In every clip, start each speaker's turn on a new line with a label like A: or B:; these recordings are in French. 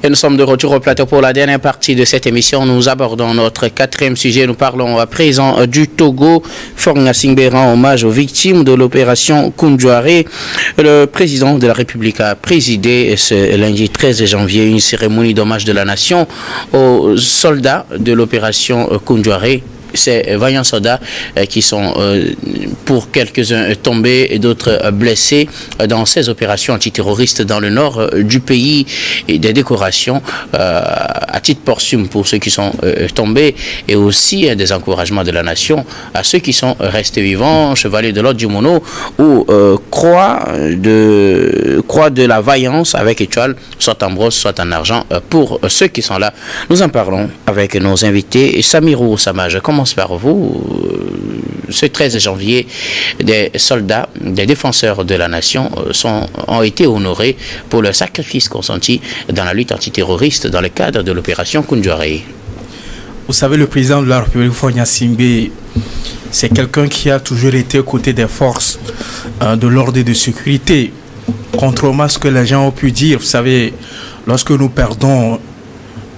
A: Et nous sommes de retour au plateau pour la dernière partie de cette émission. Nous abordons notre quatrième sujet. Nous parlons à présent du Togo. Faure Gnassingbé rend hommage aux victimes de l'opération Koundouaré. Le président de la République a présidé ce lundi 13 janvier une cérémonie d'hommage de la nation aux soldats de l'opération Koundouaré. Ces vaillants soldats qui sont pour quelques-uns tombés et d'autres blessés dans ces opérations antiterroristes dans le nord du pays, et des décorations à titre posthume pour ceux qui sont tombés, et aussi des encouragements de la nation à ceux qui sont restés vivants, chevaliers de l'ordre du Mono ou croix de la vaillance avec étoile, soit en brosse, soit en argent, pour ceux qui sont là. Nous en parlons avec nos invités. Samirou Samaj, commence par vous. Ce 13 janvier, des soldats, des défenseurs de la nation ont été honorés pour leur sacrifice consenti dans la lutte antiterroriste dans le cadre de l'opération Koundouaré.
B: Vous savez, le président de la République, Faure Gnassingbé, c'est quelqu'un qui a toujours été aux côtés des forces de l'ordre et de sécurité. Contrairement à ce que les gens ont pu dire, vous savez, lorsque nous perdons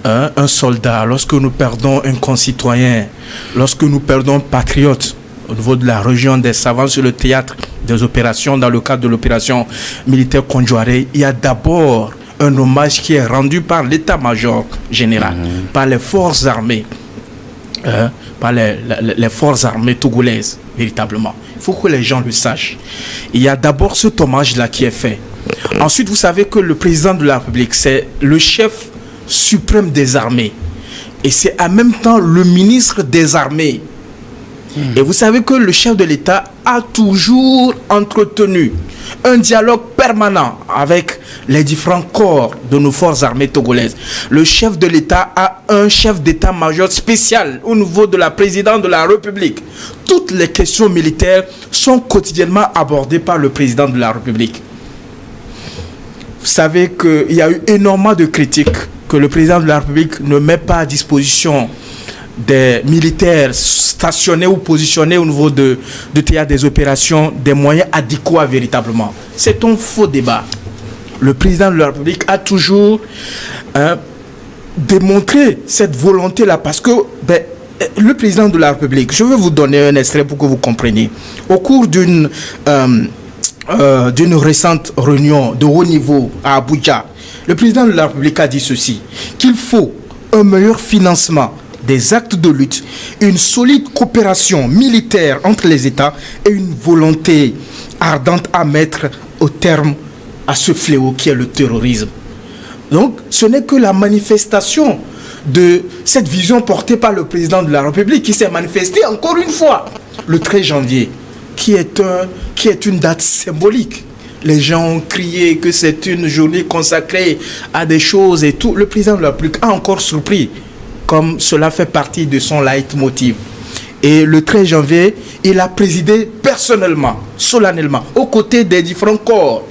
B: un soldat, lorsque nous perdons un concitoyen, lorsque nous perdons un patriote au niveau de la région des savants sur le théâtre des opérations, dans le cadre de l'opération militaire Koundouaré, il y a d'abord un hommage qui est rendu par l'état-major général, par les forces armées, par les forces armées togolaises, véritablement. Il faut que les gens le sachent. Il y a d'abord cet hommage-là qui est fait. Ensuite, vous savez que le président de la République, c'est le chef suprême des armées. Et c'est en même temps le ministre des armées. Et vous savez que le chef de l'État a toujours entretenu un dialogue permanent avec les différents corps de nos forces armées togolaises. Le chef de l'État a un chef d'état-major spécial au niveau de la présidence de la République. Toutes les questions militaires sont quotidiennement abordées par le président de la République. Vous savez qu'il y a eu énormément de critiques que le président de la République ne met pas à disposition des militaires stationnés ou positionnés au niveau de théâtre des opérations des moyens adéquats véritablement. C'est un faux débat. Le président de la République a toujours démontré cette volonté-là parce que le président de la République, je vais vous donner un extrait pour que vous compreniez. Au cours d'une récente réunion de haut niveau à Abuja, le président de la République a dit ceci, qu'il faut un meilleur financement des actes de lutte, une solide coopération militaire entre les États et une volonté ardente à mettre au terme à ce fléau qui est le terrorisme. Donc, ce n'est que la manifestation de cette vision portée par le président de la République qui s'est manifestée encore une fois le 13 janvier, qui est une date symbolique. Les gens ont crié que c'est une journée consacrée à des choses et tout. Le président de la République a encore surpris, comme cela fait partie de son leitmotiv. Et le 13 janvier, il a présidé personnellement, solennellement, aux côtés des différents corps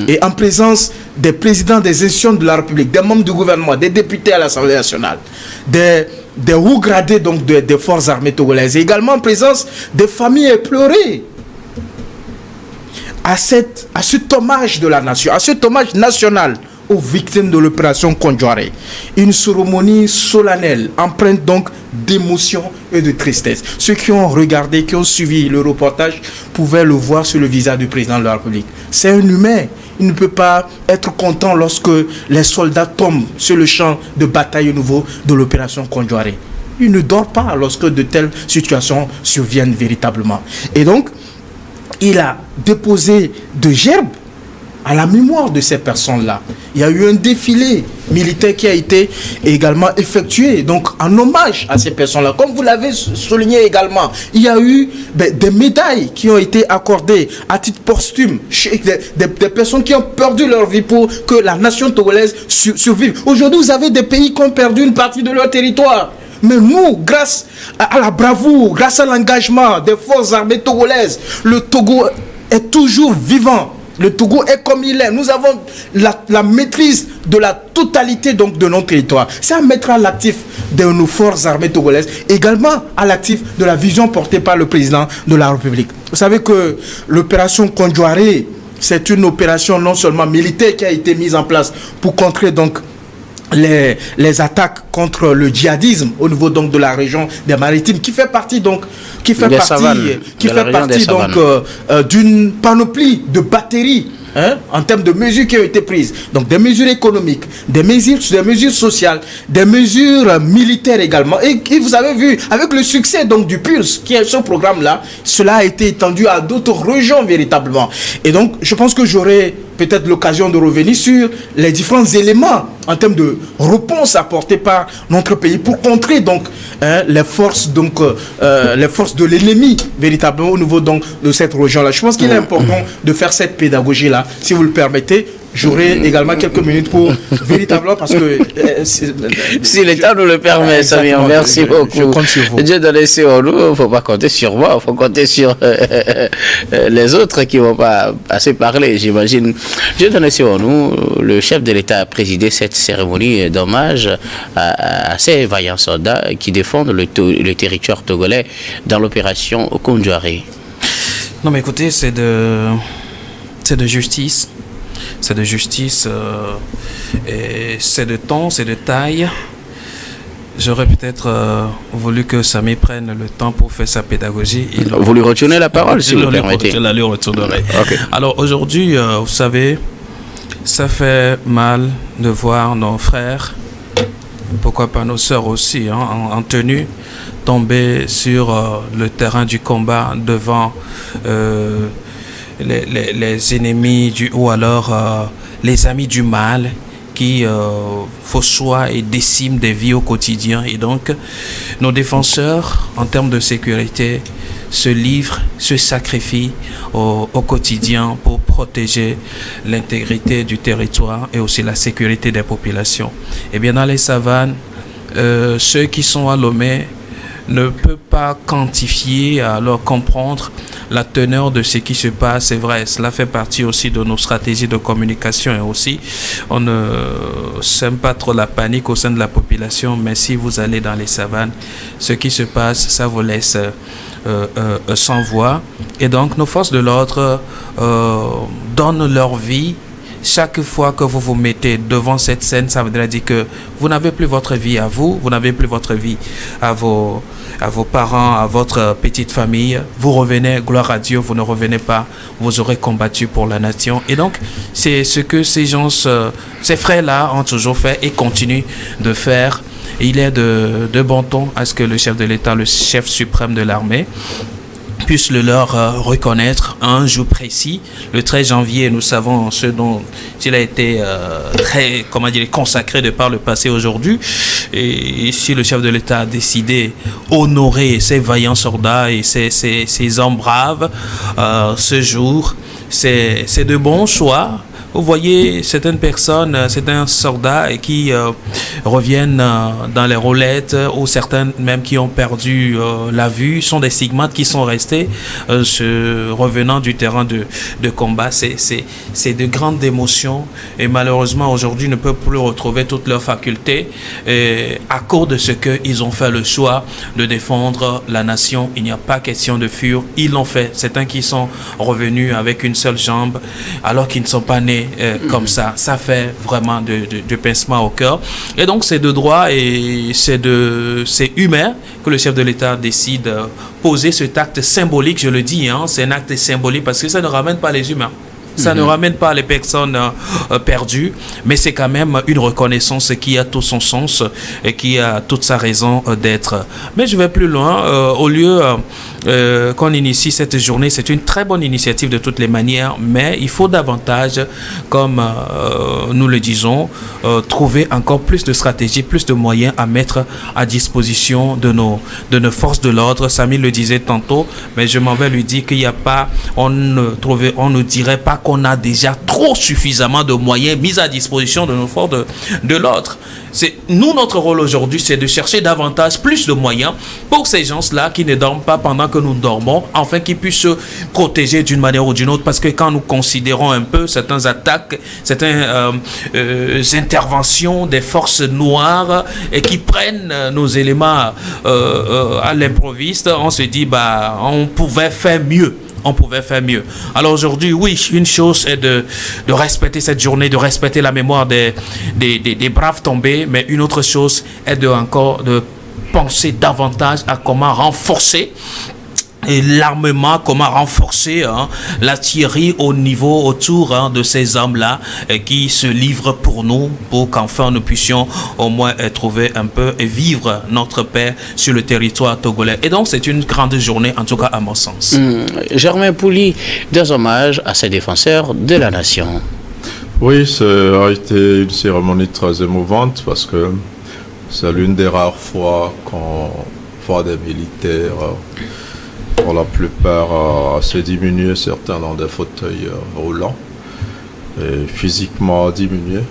B: et en présence des présidents des institutions de la République, des membres du gouvernement, des députés à l'Assemblée nationale, des hauts gradés donc des forces armées togolaises, et également en présence des familles éplorées. À cet hommage de la nation, à cet hommage national aux victimes de l'opération Koundouaré. Une cérémonie solennelle, empreinte donc d'émotion et de tristesse. Ceux qui ont regardé, qui ont suivi le reportage, pouvaient le voir sur le visage du président de la République. C'est un humain. Il ne peut pas être content lorsque les soldats tombent sur le champ de bataille au niveau de l'opération Koundouaré. Il ne dort pas lorsque de telles situations surviennent véritablement. Et donc, il a déposé de gerbes à la mémoire de ces personnes-là. Il y a eu un défilé militaire qui a été également effectué, donc en hommage à ces personnes-là. Comme vous l'avez souligné également, il y a eu des médailles qui ont été accordées à titre posthume, des personnes qui ont perdu leur vie pour que la nation togolaise survive. Aujourd'hui, vous avez des pays qui ont perdu une partie de leur territoire. Mais nous, grâce à la bravoure, grâce à l'engagement des forces armées togolaises, le Togo est toujours vivant. Le Togo est comme il est. Nous avons la maîtrise de la totalité donc, de notre territoire. C'est à mettre à l'actif de nos forces armées togolaises, également à l'actif de la vision portée par le président de la République. Vous savez que l'opération Koundouaré, c'est une opération non seulement militaire qui a été mise en place pour contrer donc les attaques contre le djihadisme au niveau donc de la région des Maritimes, qui fait partie donc d'une panoplie de batteries. En termes de mesures qui ont été prises, donc des mesures économiques, des mesures sociales, des mesures militaires également. Et vous avez vu, avec le succès donc du PULS, qui est ce programme-là, cela a été étendu à d'autres régions véritablement. Et donc, je pense que j'aurai peut-être l'occasion de revenir sur les différents éléments en termes de réponse apportée par notre pays pour contrer donc les forces de l'ennemi véritablement au niveau donc de cette région-là. Je pense qu'il est important de faire cette pédagogie-là. Si vous le permettez, j'aurai également quelques minutes pour véritablement, parce que
A: si l'État nous le permet, Samir, merci beaucoup.
B: Je compte sur vous.
A: Dieu donne sur nous, il ne faut pas compter sur moi, il faut compter sur les autres qui ne vont pas assez parler, j'imagine. Dieu donne sur nous, le chef de l'État a présidé cette cérémonie d'hommage à ces vaillants soldats qui défendent le territoire togolais dans l'opération Kundouaré.
C: Non mais écoutez, c'est de justice. C'est de justice et c'est de temps, c'est de taille. J'aurais peut-être voulu que Samy prenne le temps pour faire sa pédagogie.
A: Vous lui retournez la parole, si vous permettez.
C: Je la lui retournerai.
A: Okay.
C: Alors aujourd'hui, vous savez, ça fait mal de voir nos frères, pourquoi pas nos sœurs aussi, en tenue, tomber sur le terrain du combat devant les ennemis ou alors les amis du mal qui faussent et déciment des vies au quotidien. Et donc, nos défenseurs, en termes de sécurité, se livrent, se sacrifient au quotidien pour protéger l'intégrité du territoire et aussi la sécurité des populations. Et bien, dans les savanes, ceux qui sont à Lomé ne peuvent pas quantifier, alors comprendre la teneur de ce qui se passe. C'est vrai, cela fait partie aussi de nos stratégies de communication, et aussi on ne sème pas trop la panique au sein de la population, mais si vous allez dans les savanes, ce qui se passe, ça vous laisse sans voix. Et donc nos forces de l'ordre donnent leur vie. Chaque fois que vous vous mettez devant cette scène, ça voudrait dire que vous n'avez plus votre vie à vous, vous n'avez plus votre vie à vos parents, à votre petite famille. Vous revenez, gloire à Dieu, vous ne revenez pas, vous aurez combattu pour la nation. Et donc, c'est ce que ces frères-là ont toujours fait et continuent de faire. Et il est de bon ton à ce que le chef de l'État, le chef suprême de l'armée, puisse le leur reconnaître à un jour précis, le 13 janvier. Nous savons ce dont il a été très, consacré de par le passé aujourd'hui. Et si le chef de l'État a décidé d'honorer ces vaillants soldats et ces hommes braves ce jour, c'est de bons choix. Vous voyez certaines personnes, certains soldats qui reviennent dans les roulettes, ou certains même qui ont perdu la vue, sont des stigmates qui sont restés revenant du terrain de combat. C'est de grandes émotions, et malheureusement aujourd'hui ne peuvent plus retrouver toutes leurs facultés à cause de ce qu'ils ont fait le choix de défendre la nation. Il n'y a pas question de fuir, ils l'ont fait. Certains qui sont revenus avec une seule jambe alors qu'ils ne sont pas nés comme ça. Ça fait vraiment de pincement au cœur. Et donc c'est de droit et c'est humain que le chef de l'État décide poser cet acte symbolique. Je le dis, c'est un acte symbolique parce que ça ne ramène pas les humains. Ça ne ramène pas les personnes perdues, mais c'est quand même une reconnaissance qui a tout son sens et qui a toute sa raison d'être. Mais je vais plus loin. Au lieu qu'on initie cette journée, c'est une très bonne initiative de toutes les manières, mais il faut davantage, comme nous le disons, trouver encore plus de stratégies, plus de moyens à mettre à disposition de nos forces de l'ordre. Samy le disait tantôt, mais je m'en vais lui dire qu'il n'y a pas, on ne dirait pas qu'on a déjà trop suffisamment de moyens mis à disposition de nos forces de l'ordre. Nous, notre rôle aujourd'hui, c'est de chercher davantage, plus de moyens pour ces gens-là qui ne dorment pas pendant que nous dormons, afin qu'ils puissent se protéger d'une manière ou d'une autre. Parce que quand nous considérons un peu certaines attaques, certaines interventions des forces noires et qui prennent nos éléments à l'improviste, on se dit, on pouvait faire mieux. on pouvait faire mieux. Alors aujourd'hui, oui, une chose est de respecter cette journée, de respecter la mémoire des braves tombés, mais une autre chose est de penser davantage à comment renforcer et l'armement, comment renforcer l'artillerie au niveau autour de ces hommes-là qui se livrent pour nous, pour qu'enfin nous puissions au moins trouver un peu et vivre notre paix sur le territoire togolais. Et donc c'est une grande journée, en tout cas à mon sens.
A: Germain Pouli, des hommages à ces défenseurs de la nation.
D: Oui, ça a été une cérémonie très émouvante parce que c'est l'une des rares fois qu'on voit des militaires pour la plupart assez diminués, certains dans des fauteuils roulants, et physiquement diminués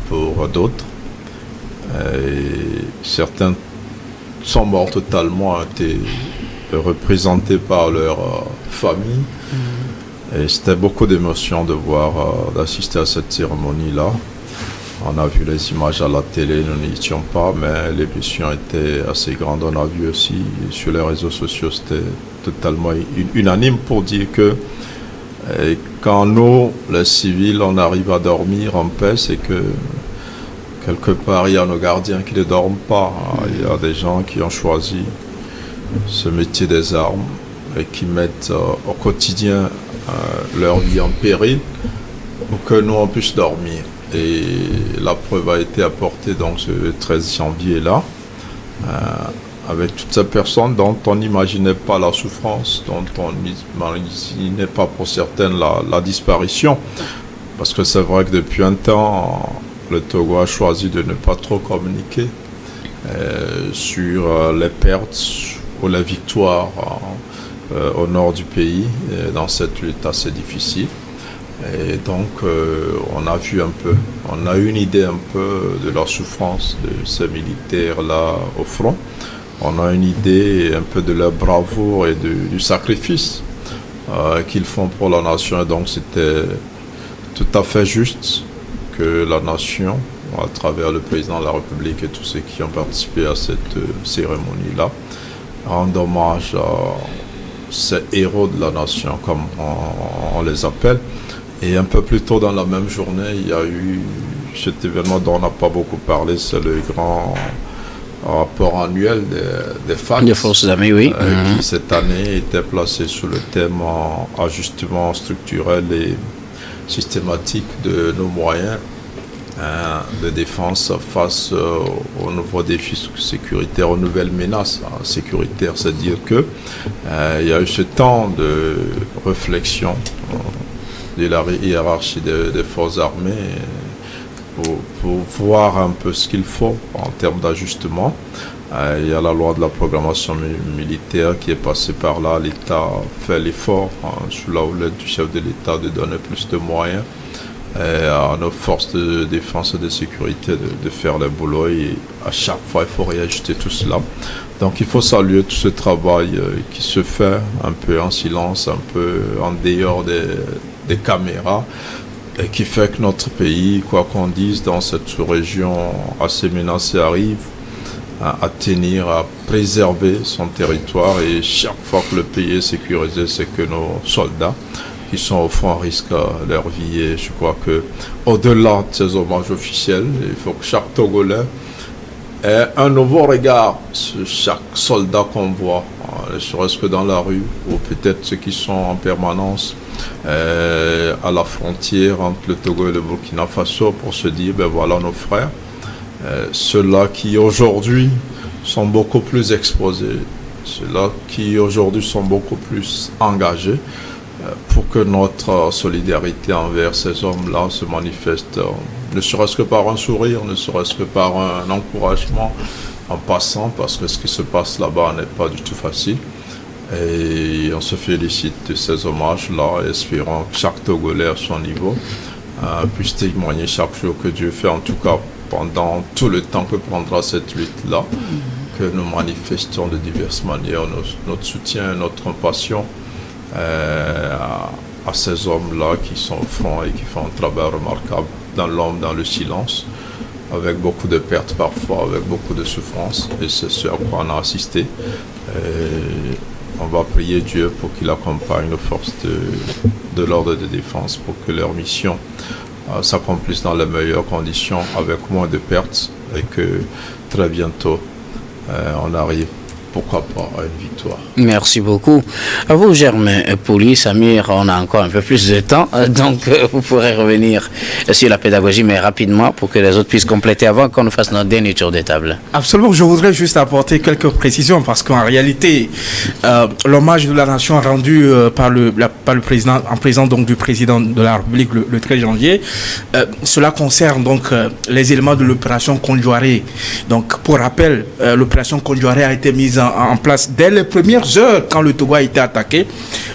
D: pour d'autres. Et certains sont morts totalement, ont été représentés par leur famille. Et c'était beaucoup d'émotion de voir, d'assister à cette cérémonie-là. On a vu les images à la télé, nous n'y étions pas, mais l'émotion était assez grande. On a vu aussi sur les réseaux sociaux, c'était totalement unanime pour dire que quand nous, les civils, on arrive à dormir en paix, c'est que quelque part, il y a nos gardiens qui ne dorment pas. Il y a des gens qui ont choisi ce métier des armes et qui mettent au quotidien leur vie en péril pour que nous, on puisse dormir. Et la preuve a été apportée donc ce 13 janvier-là, avec toutes ces personnes dont on n'imaginait pas la souffrance, dont on n'imaginait pas pour certaines la disparition. Parce que c'est vrai que depuis un temps, le Togo a choisi de ne pas trop communiquer sur les pertes ou les victoires au nord du pays, dans cette lutte assez difficile. Et donc, on a vu un peu, on a eu une idée un peu de la souffrance de ces militaires-là au front. On a une idée un peu de leur bravoure et du sacrifice qu'ils font pour la nation. Et donc, c'était tout à fait juste que la nation, à travers le président de la République et tous ceux qui ont participé à cette cérémonie-là, rende hommage à ces héros de la nation, comme on les appelle. Et un peu plus tôt dans la même journée, il y a eu cet événement dont on n'a pas beaucoup parlé, c'est le grand rapport annuel des FACT,
A: des forces armées, oui.
D: Qui cette année était placé sous le thème ajustement structurel et systématique de nos moyens de défense face aux nouveaux défis sécuritaires, aux nouvelles menaces sécuritaires. C'est-à-dire que il y a eu ce temps de réflexion de la hiérarchie des forces armées pour voir un peu ce qu'il faut en termes d'ajustement. Il y a la loi de la programmation militaire qui est passée par là. L'État fait l'effort, sous la houlette du chef de l'État, de donner plus de moyens à nos forces de défense et de sécurité de faire le boulot. Et à chaque fois, il faut réajuster tout cela. Donc il faut saluer tout ce travail qui se fait un peu en silence, un peu en dehors des caméras, et qui fait que notre pays, quoi qu'on dise, dans cette sous-région assez menacée, arrive à tenir, à préserver son territoire. Et chaque fois que le pays est sécurisé, c'est que nos soldats, qui sont au fond, risquent leur vie. Et je crois que au-delà de ces hommages officiels, il faut que chaque Togolais ait un nouveau regard sur chaque soldat qu'on voit, ne serait-ce que dans la rue, ou peut-être ceux qui sont en permanence à la frontière entre le Togo et le Burkina Faso, pour se dire, ben voilà nos frères, ceux-là qui aujourd'hui sont beaucoup plus exposés, ceux-là qui aujourd'hui sont beaucoup plus engagés, pour que notre solidarité envers ces hommes-là se manifeste, ne serait-ce que par un sourire, ne serait-ce que par un encouragement en passant, parce que ce qui se passe là-bas n'est pas du tout facile. Et on se félicite de ces hommages-là, espérant que chaque Togolais à son niveau puisse témoigner chaque jour que Dieu fait, en tout cas pendant tout le temps que prendra cette lutte-là, que nous manifestons de diverses manières notre soutien, notre compassion à ces hommes-là qui sont au front et qui font un travail remarquable dans l'ombre, dans le silence, avec beaucoup de pertes parfois, avec beaucoup de souffrances, et c'est ce à quoi on a assisté. on va prier Dieu pour qu'il accompagne nos forces de l'ordre de défense pour que leur mission s'accomplisse dans les meilleures conditions, avec moins de pertes, et que très bientôt on arrive, pourquoi pas, à une victoire.
A: Merci beaucoup. À vous, Germain Pouli, Samir, on a encore un peu plus de temps, donc vous pourrez revenir sur la pédagogie, mais rapidement, pour que les autres puissent compléter avant qu'on nous fasse notre dernier tour de table.
B: Absolument, je voudrais juste apporter quelques précisions, parce qu'en réalité, l'hommage de la nation rendu par le président, en présence donc du président de la République le 13 janvier, cela concerne donc les éléments de l'opération Condjoaré. Donc, pour rappel, l'opération Condjoaré a été mise en place dès les premières heures quand le Togo a été attaqué.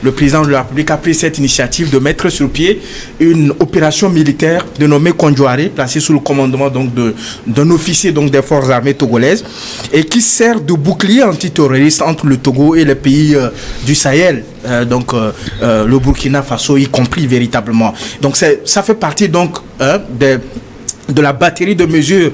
B: Le président de la République a pris cette initiative de mettre sur pied une opération militaire dénommée Condjoaré, placée sous le commandement donc d'un officier donc des forces armées togolaises, et qui sert de bouclier antiterroriste entre le Togo et les pays du Sahel, le Burkina Faso y compris véritablement. Donc ça fait partie donc de la batterie de mesures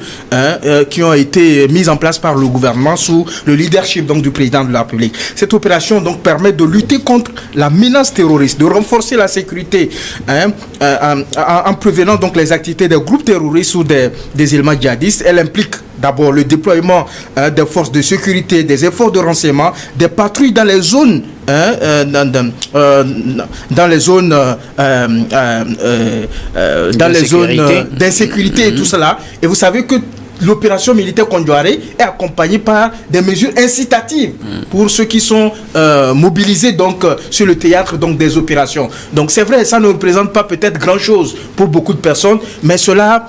B: qui ont été mises en place par le gouvernement sous le leadership donc du président de la République. Cette opération donc permet de lutter contre la menace terroriste, de renforcer la sécurité en prévenant donc les activités des groupes terroristes ou des éléments djihadistes. Elle implique d'abord le déploiement des forces de sécurité, des efforts de renseignement, des patrouilles dans les zones d'insécurité et tout cela. Et vous savez que l'opération militaire Condjoaré est accompagnée par des mesures incitatives pour ceux qui sont mobilisés donc sur le théâtre donc des opérations. Donc c'est vrai, ça ne représente pas peut-être grand-chose pour beaucoup de personnes, mais cela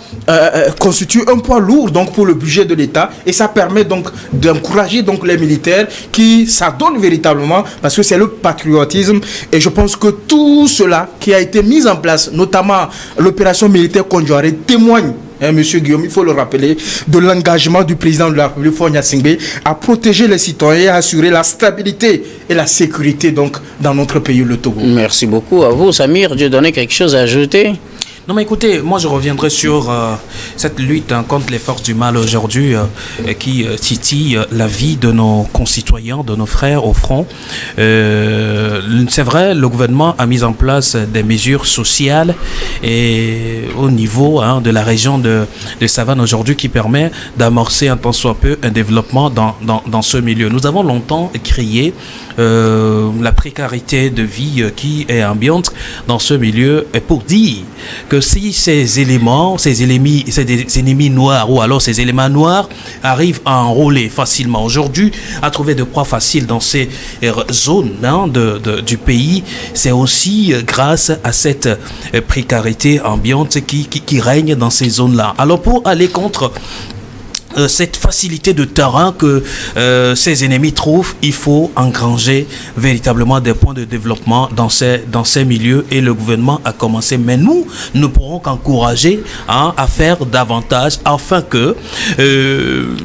B: constitue un poids lourd donc pour le budget de l'État, et ça permet donc d'encourager donc les militaires qui s'adonnent véritablement, parce que c'est le patriotisme. Et je pense que tout cela qui a été mis en place, notamment l'opération militaire Condjoaré, témoigne, Monsieur Guillaume, il faut le rappeler, de l'engagement du président de la République, Faure Gnassingbé, à protéger les citoyens et à assurer la stabilité et la sécurité donc dans notre pays, le Togo.
A: Merci beaucoup à vous. Samir, Dieudonné, quelque chose à ajouter?
C: Non, mais écoutez, moi je reviendrai sur cette lutte contre les forces du mal aujourd'hui qui titille la vie de nos concitoyens, de nos frères au front. C'est vrai, le gouvernement a mis en place des mesures sociales et au niveau de la région de Savane aujourd'hui qui permet d'amorcer un tant soit peu un développement dans ce milieu. Nous avons longtemps crié la précarité de vie qui est ambiante dans ce milieu, et pour dire que si ces ennemis noirs ou alors ces éléments noirs arrivent à enrôler facilement aujourd'hui, à trouver de proies faciles dans ces zones du pays, c'est aussi grâce à cette précarité ambiante qui règne dans ces zones-là. Alors pour aller contre cette facilité de terrain que ces ennemis trouvent, il faut engranger véritablement des points de développement dans ces milieux, et le gouvernement a commencé. Mais nous ne pourrons qu'encourager à faire davantage afin que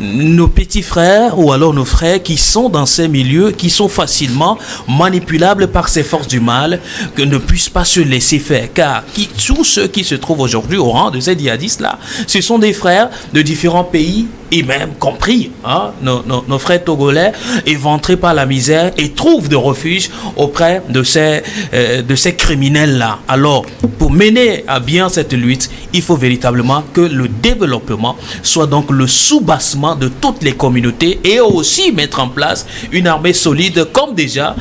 C: nos petits frères ou alors nos frères qui sont dans ces milieux, qui sont facilement manipulables par ces forces du mal, que ne puissent pas se laisser faire. Car tous ceux qui se trouvent aujourd'hui au rang de ces djihadistes-là, ce sont des frères de différents pays, et même compris nos frères togolais, éventrés par la misère, et trouvent de refuge auprès de ces criminels-là. Alors, pour mener à bien cette lutte, il faut véritablement que le développement soit donc le soubassement de toutes les communautés, et aussi mettre en place une armée solide, comme déjà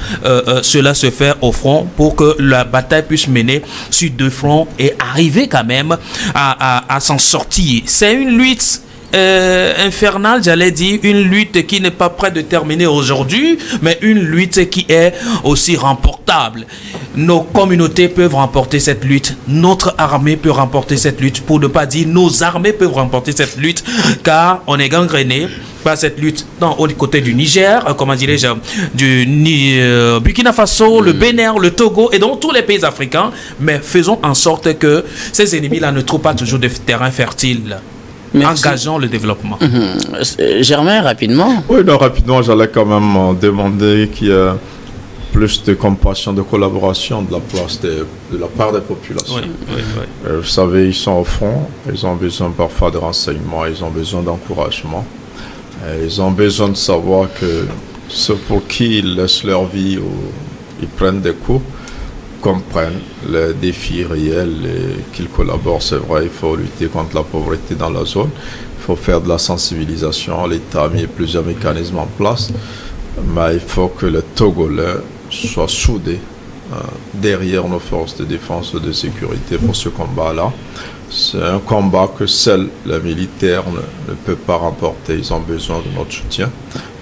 C: cela se fait au front, pour que la bataille puisse mener sur deux fronts et arriver quand même à s'en sortir. C'est une lutte infernale, j'allais dire, une lutte qui n'est pas prête de terminer aujourd'hui, mais une lutte qui est aussi remportable. Nos communautés peuvent remporter cette lutte, notre armée peut remporter cette lutte, pour ne pas dire nos armées peuvent remporter cette lutte, car on est gangréné par cette lutte au côté du Niger, du Burkina Faso, le Bénin, le Togo et dans tous les pays africains. Mais faisons en sorte que ces ennemis-là ne trouvent pas toujours de terrain fertile. Merci. Engageons le développement.
A: Germain, rapidement.
D: Oui, non, rapidement, j'allais quand même demander qu'il y ait plus de compassion, de collaboration de la part des populations.
C: Oui.
D: Vous savez, ils sont au front, ils ont besoin parfois de renseignements, ils ont besoin d'encouragement, ils ont besoin de savoir que ceux pour qui ils laissent leur vie ou ils prennent des coups, comprennent les défis réels et qu'ils collaborent. C'est vrai, il faut lutter contre la pauvreté dans la zone, il faut faire de la sensibilisation. L'État a mis plusieurs mécanismes en place, mais il faut que les Togolais soient soudés derrière nos forces de défense et de sécurité pour ce combat-là. C'est un combat que seuls les militaires ne peuvent pas remporter. Ils ont besoin de notre soutien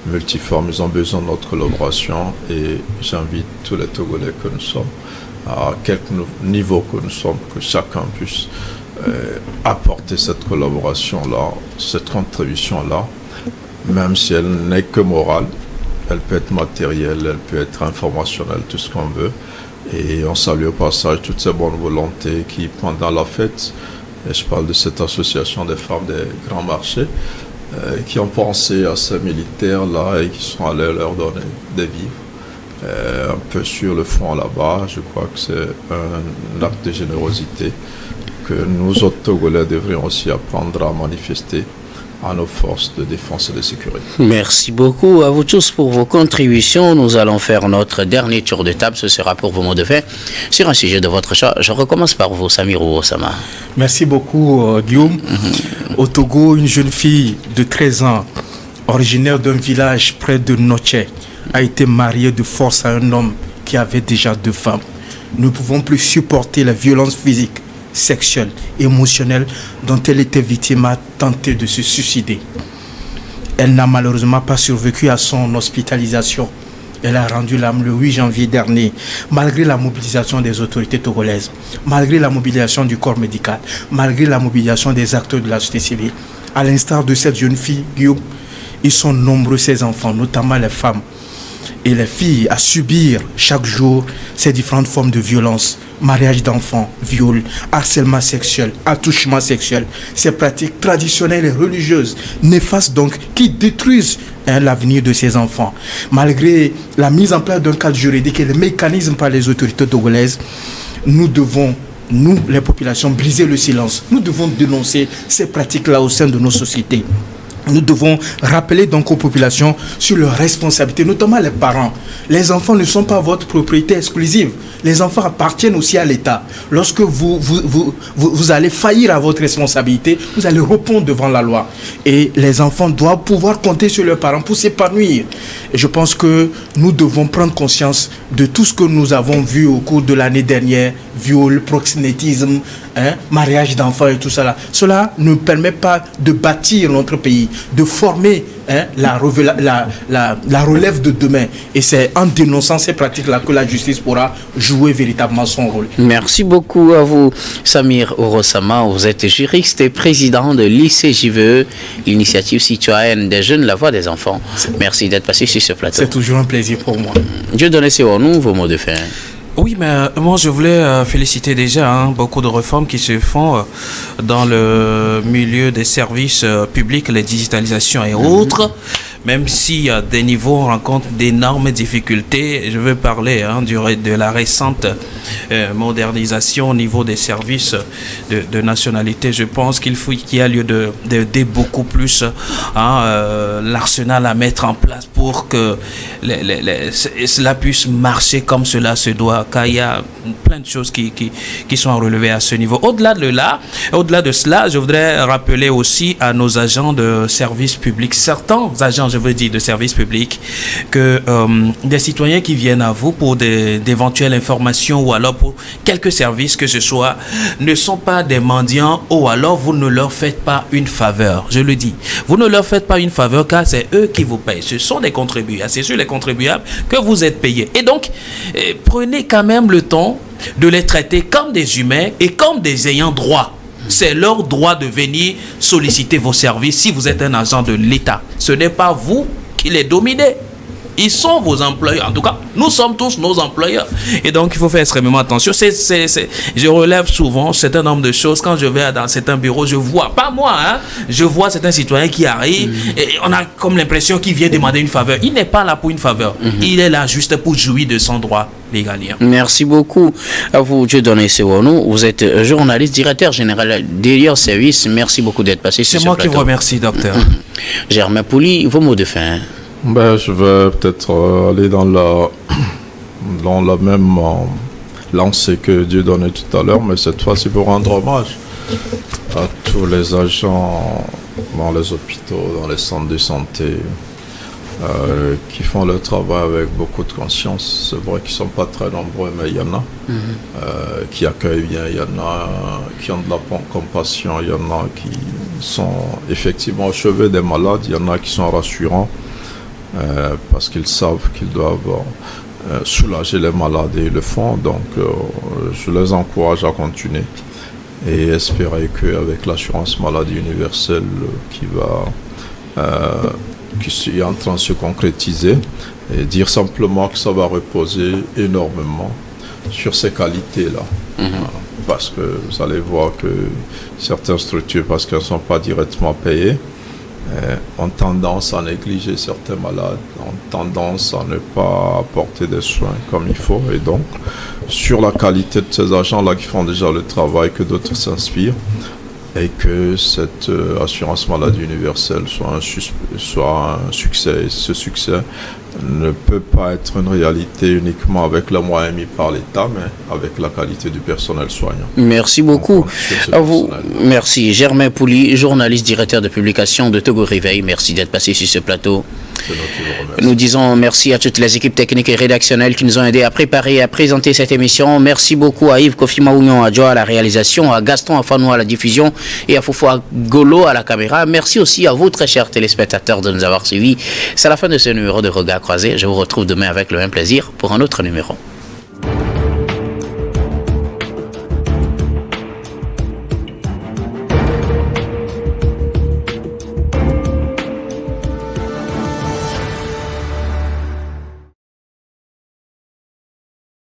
D: multiforme, ils ont besoin de notre collaboration, et j'invite tous les Togolais que nous sommes, à quelque niveau que nous sommes, que chacun puisse apporter cette collaboration-là, cette contribution-là, même si elle n'est que morale. Elle peut être matérielle, elle peut être informationnelle, tout ce qu'on veut. Et on salue au passage toutes ces bonnes volontés qui, pendant la fête, et je parle de cette association des femmes des grands marchés, qui ont pensé à ces militaires-là et qui sont allés leur donner des vivres. Un peu sur le front là-bas, je crois que c'est un acte de générosité que nous autres Togolais devrions aussi apprendre à manifester à nos forces de défense et de sécurité.
A: Merci beaucoup à vous tous pour vos contributions. Nous allons faire notre dernier tour de table. Ce sera pour vos mots de fin sur un sujet de votre choix. Je recommence par vous, Samir Ourossama.
B: Merci beaucoup, Guillaume. Au Togo, une jeune fille de 13 ans, originaire d'un village près de Noche, a été mariée de force à un homme qui avait déjà 2 femmes. Nous ne pouvons plus supporter la violence physique, sexuelle, émotionnelle dont elle était victime, a tenté de se suicider. Elle n'a malheureusement pas survécu à son hospitalisation. Elle a rendu l'âme le 8 janvier dernier, malgré la mobilisation des autorités togolaises, malgré la mobilisation du corps médical, malgré la mobilisation des acteurs de la société civile. À l'instar de cette jeune fille, Guillaume, ils sont nombreux ces enfants, notamment les femmes et les filles, à subir chaque jour ces différentes formes de violence, mariage d'enfants, viol, harcèlement sexuel, attouchement sexuel, ces pratiques traditionnelles et religieuses néfastes donc qui détruisent l'avenir de ces enfants. Malgré la mise en place d'un cadre juridique et les mécanismes par les autorités togolaises, nous devons, nous les populations, briser le silence. Nous devons dénoncer ces pratiques-là au sein de nos sociétés. Nous devons rappeler donc aux populations sur leurs responsabilités, notamment les parents. Les enfants ne sont pas votre propriété exclusive. Les enfants appartiennent aussi à l'État. Lorsque vous allez faillir à votre responsabilité, vous allez répondre devant la loi. Et les enfants doivent pouvoir compter sur leurs parents pour s'épanouir. Et je pense que nous devons prendre conscience de tout ce que nous avons vu au cours de l'année dernière, viol, proxénétisme, mariage d'enfants et tout ça. Cela ne permet pas de bâtir notre pays, de former la relève de demain. Et c'est en dénonçant ces pratiques-là que la justice pourra jouer véritablement son rôle.
A: Merci beaucoup à vous, Samir Ourossama. Vous êtes juriste et président de l'ICJVE, l'initiative citoyenne des jeunes, la voix des enfants. Merci d'être passé sur ce plateau.
B: C'est toujours un plaisir pour moi.
A: Dieu donne nous vos mots de fin.
C: Oui, mais moi je voulais féliciter déjà beaucoup de réformes qui se font dans le milieu des services publics, les digitalisations et autres. Même si à des niveaux on rencontre d'énormes difficultés, je veux parler de la récente modernisation au niveau des services de nationalité. Je pense qu'il y a lieu d'aider beaucoup plus l'arsenal à mettre en place pour que cela puisse marcher comme cela se doit, car il y a plein de choses qui sont à relever à ce niveau. Au-delà de cela, je voudrais rappeler aussi à nos agents de services publics, certains agents, je veux dire, de services publics, que des citoyens qui viennent à vous pour d'éventuelles informations ou alors pour quelques services que ce soit, ne sont pas des mendiants, ou alors vous ne leur faites pas une faveur. Je le dis, vous ne leur faites pas une faveur car c'est eux qui vous payent. Ce sont des contribuables, c'est sur les contribuables que vous êtes payés. Et donc, prenez quand même le temps de les traiter comme des humains et comme des ayants droit. C'est leur droit de venir solliciter vos services si vous êtes un agent de l'État. Ce n'est pas vous qui les dominez. Ils sont vos employeurs. En tout cas, nous sommes tous nos employeurs. Et donc, il faut faire extrêmement attention. Je relève souvent un certain nombre de choses. Quand je vais dans certains bureaux, je vois, pas moi, je vois certains citoyens qui arrivent et on a comme l'impression qu'il vient demander une faveur. Il n'est pas là pour une faveur. Il est là juste pour jouir de son droit légalien.
A: Merci beaucoup à vous, Dieudonné Sewonou. Vous êtes journaliste, directeur général d'Elior Service. Merci beaucoup d'être passé sur ce plateau.
C: C'est moi qui vous remercie, docteur.
A: Germain Pouli, vos mots de fin.
D: Je vais peut-être aller dans la même lancée que Dieu donnait tout à l'heure, mais cette fois-ci pour rendre hommage à tous les agents dans les hôpitaux, dans les centres de santé, qui font leur travail avec beaucoup de conscience. C'est vrai qu'ils ne sont pas très nombreux, mais il y en a qui accueillent bien, il y en a qui ont de la compassion, il y en a qui sont effectivement au chevet des malades, il y en a qui sont rassurants parce qu'ils savent qu'ils doivent soulager les malades et ils le font. Donc je les encourage à continuer et espérer qu'avec l'assurance maladie universelle qui est en train de se concrétiser, et dire simplement que ça va reposer énormément sur ces qualités-là. Parce que vous allez voir que certaines structures, parce qu'elles ne sont pas directement payées, ont tendance à négliger certains malades, ont tendance à ne pas apporter des soins comme il faut. Et donc, sur la qualité de ces agents-là qui font déjà le travail, que d'autres s'inspirent, et que cette assurance maladie universelle soit un succès. Et ce succès ne peut pas être une réalité uniquement avec les moyens mis par l'État, mais avec la qualité du personnel soignant.
A: Merci beaucoup. À vous. Merci. Germain Pouli, journaliste, directeur de publication de Togo Réveil. Merci d'être passé sur ce plateau. Nous disons merci à toutes les équipes techniques et rédactionnelles qui nous ont aidés à préparer et à présenter cette émission. Merci beaucoup à Yves Kofi Maounion Adjoa à la réalisation, à Gaston Afanou à la diffusion et à Foufoua Golo à la caméra. Merci aussi à vous, très chers téléspectateurs, de nous avoir suivis. C'est la fin de ce numéro de Regard Croisé. Je vous retrouve demain avec le même plaisir pour un autre numéro.